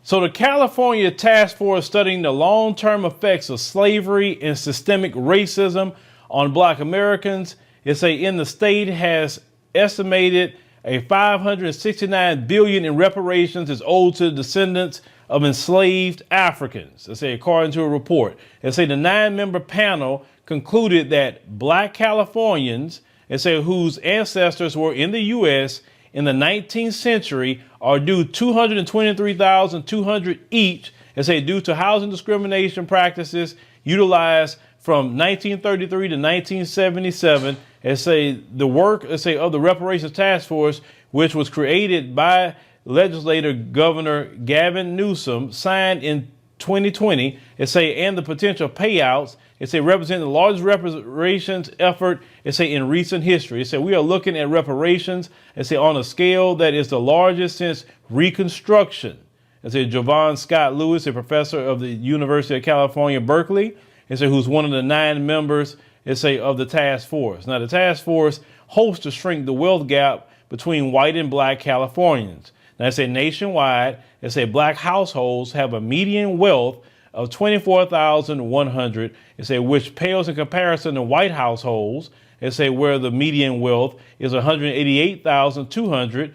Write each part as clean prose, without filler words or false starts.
So the California Task Force studying the long-term effects of slavery and systemic racism on Black Americans, in the state has estimated a $569 billion in reparations is owed to the descendants of enslaved Africans. According to a report, the 9-member panel concluded that Black Californians, whose ancestors were in the U.S. in the 19th century, are due $223,200 each, due to housing discrimination practices utilized from 1933 to 1977. The work, of the Reparations Task Force, which was created by legislator Governor Gavin Newsom, signed in 2020, and the potential payouts, represent the largest reparations effort, in recent history. We are looking at reparations, on a scale that is the largest since Reconstruction. Javon Scott Lewis, a professor of the University of California, Berkeley, who's one of the 9 members, of the task force. Now, the task force hopes to shrink the wealth gap between white and Black Californians. Now, nationwide, Black households have a median wealth of $24,100, which pales in comparison to white households, where the median wealth is $188,200,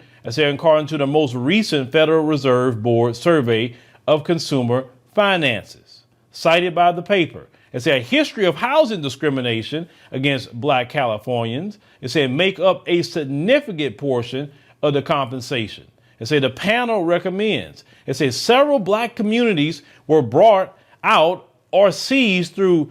according to the most recent Federal Reserve Board survey of consumer finances, cited by the paper. A history of housing discrimination against Black Californians, make up a significant portion of the compensation. The panel recommends, several Black communities were brought out or seized through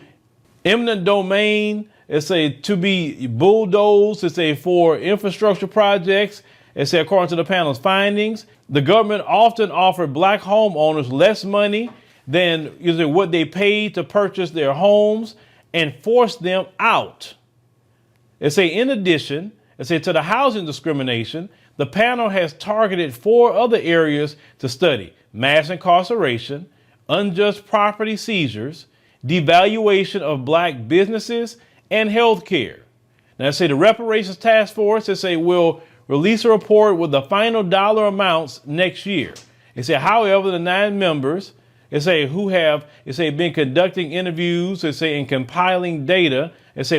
eminent domain, to be bulldozed, for infrastructure projects. According to the panel's findings, the government often offered Black homeowners less money than what they paid to purchase their homes and forced them out. In addition, to the housing discrimination, the panel has targeted 4 other areas to study: mass incarceration, unjust property seizures, devaluation of Black businesses, and health care. Now, the Reparations Task Force, will release a report with the final dollar amounts next year. However, the 9 members, who have, been conducting interviews, and compiling data,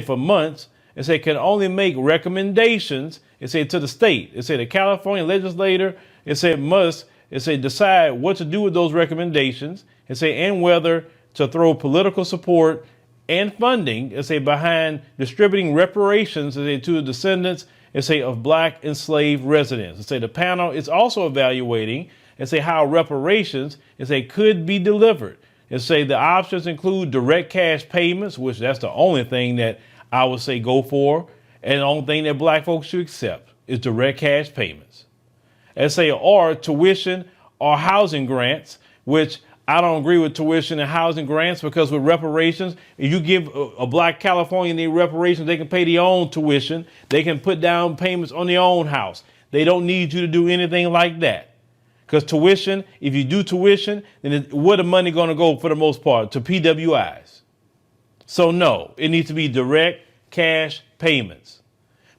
for months, can only make recommendations, to the state. The California legislator, must, decide what to do with those recommendations, and whether to throw political support and funding, behind distributing reparations, to the descendants, of Black enslaved residents. The panel is also evaluating, how reparations, could be delivered. The options include direct cash payments, which that's the only thing that I would say go for, and the only thing that Black folks should accept is direct cash payments. Or tuition or housing grants, which I don't agree with tuition and housing grants, because with reparations, if you give a Black Californian their reparations, they can pay their own tuition. They can put down payments on their own house. They don't need you to do anything like that. Because tuition, if you do tuition, then where the money going to go for the most part? To PWIs. So no, it needs to be direct cash payments.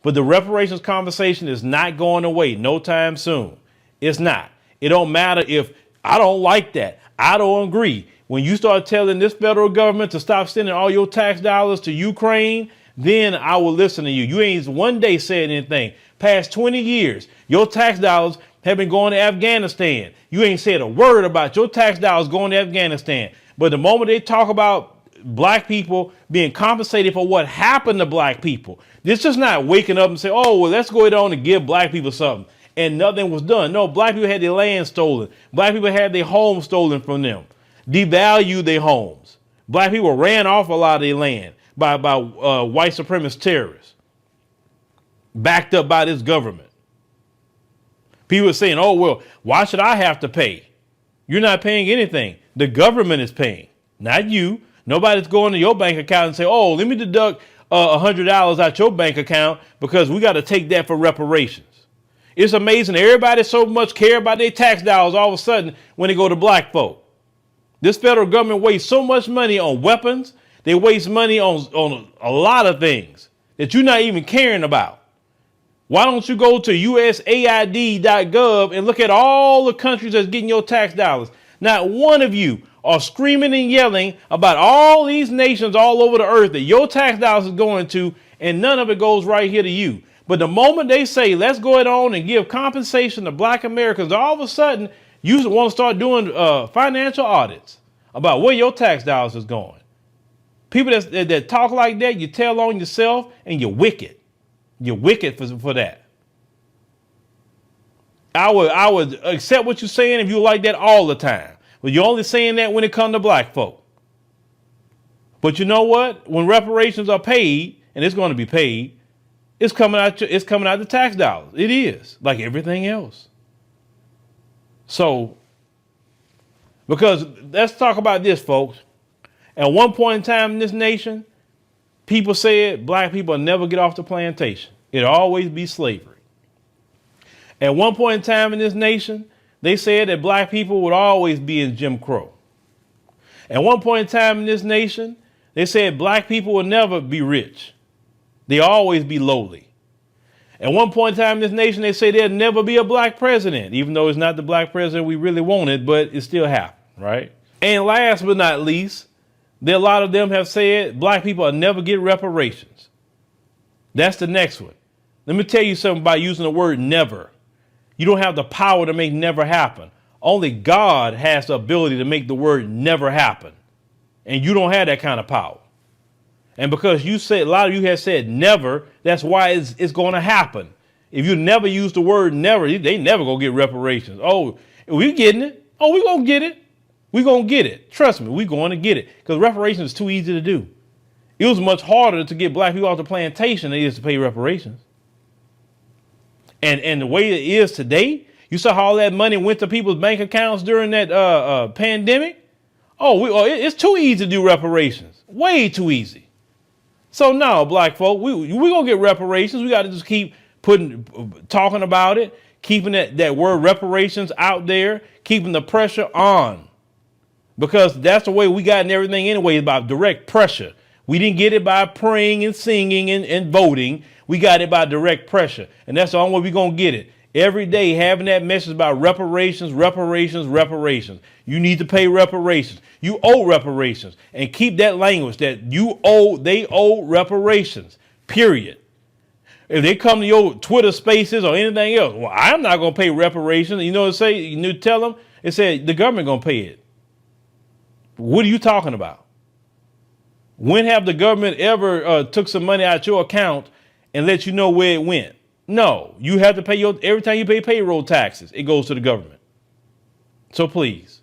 But the reparations conversation is not going away no time soon. It's not. It don't matter if I don't like that. I don't agree. When you start telling this federal government to stop sending all your tax dollars to Ukraine, then I will listen to you. You ain't one day said anything. Past 20 years, your tax dollars have been going to Afghanistan. You ain't said a word about your tax dollars going to Afghanistan. But the moment they talk about Black people being compensated for what happened to Black people, this is not waking up and say, oh, well, let's go on and give Black people something. And nothing was done. No, Black people had their land stolen. Black people had their homes stolen from them, devalued their homes. Black people ran off a lot of their land by white supremacist terrorists, backed up by this government. People are saying, oh, well, why should I have to pay? You're not paying anything. The government is paying, not you. Nobody's going to your bank account and say, oh, let me deduct $100 out your bank account because we got to take that for reparations. It's amazing. Everybody so much care about their tax dollars all of a sudden when they go to Black folk. This federal government wastes so much money on weapons. They waste money on a lot of things that you're not even caring about. Why don't you go to USAID.gov and look at all the countries that's getting your tax dollars? Not one of you are screaming and yelling about all these nations all over the earth that your tax dollars is going to, and none of it goes right here to you. But the moment they say, let's go on and give compensation to Black Americans, all of a sudden you want to start doing financial audits about where your tax dollars is going. People that talk like that, you tell on yourself, and you're wicked. You're wicked for that. I would accept what you're saying if you like that all the time. But you're only saying that when it comes to black folk. But you know what? When reparations are paid, and it's going to be paid, it's coming out the tax dollars. It is, like everything else. So, because let's talk about this, folks. At one point in time in this nation, people said black people will never get off the plantation. It'll always be slavery. At one point in time in this nation, they said that black people would always be in Jim Crow. At one point in time in this nation, they said black people will never be rich. They'll always be lowly. At one point in time in this nation, they say there'll never be a black president, even though it's not the black president we really wanted, but it still happened, right? And last but not least, a lot of them have said black people will never get reparations. That's the next one. Let me tell you something about using the word never. You don't have the power to make never happen. Only God has the ability to make the word never happen. And you don't have that kind of power. And because you said, a lot of you have said never, that's why it's going to happen. If you never use the word never, they never going to get reparations. Oh, we getting it. Oh, we going to get it. We going to get it. Trust me, we going to get it. Because reparations is too easy to do. It was much harder to get black people off the plantation than it is to pay reparations. And the way it is today, you saw how all that money went to people's bank accounts during that pandemic. It's too easy to do reparations. Way too easy. So now, black folk, we gonna get reparations. We got to just keep talking about it, keeping that word reparations out there, keeping the pressure on, because that's the way we got in everything anyway, about direct pressure. We didn't get it by praying and singing and voting. We got it by direct pressure. And that's the only way we're going to get it. Every day having that message about reparations, reparations, reparations. You need to pay reparations. You owe reparations. And keep that language that they owe reparations, period. If they come to your Twitter spaces or anything else, well, I'm not going to pay reparations. You know what it say? You tell them, it said the government going to pay it. What are you talking about? When have the government ever took some money out your account and let you know where it went? No, you have to pay every time you pay payroll taxes, it goes to the government. So please,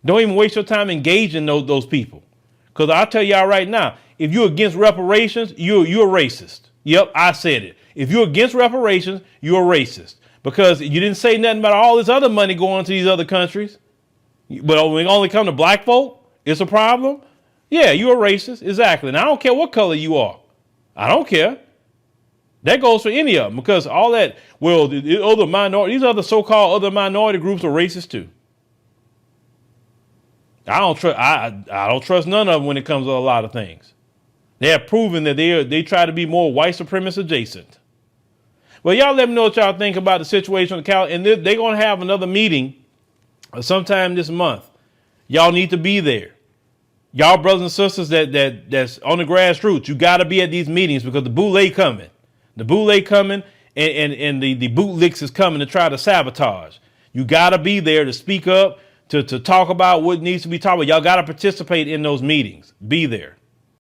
don't even waste your time engaging those people. Because I'll tell y'all right now, if you're against reparations, you're a racist. Yep, I said it. If you're against reparations, you're a racist. Because you didn't say nothing about all this other money going to these other countries. But when it only come to black folk, it's a problem. Yeah, you're a racist. Exactly. And I don't care what color you are. I don't care. That goes for any of them, because all that, well, the other minority, these other so-called other minority groups are racist too. I don't trust none of them when it comes to a lot of things. They have proven that they try to be more white supremacist adjacent. Well, y'all let me know what y'all think about the situation in California, and they're going to have another meeting sometime this month. Y'all need to be there. Y'all brothers and sisters that's on the grassroots, you got to be at these meetings, because the boule coming. The boule coming, and the bootlicks is coming to try to sabotage. You got to be there to speak up, to talk about what needs to be talked about. Y'all got to participate in those meetings. Be there.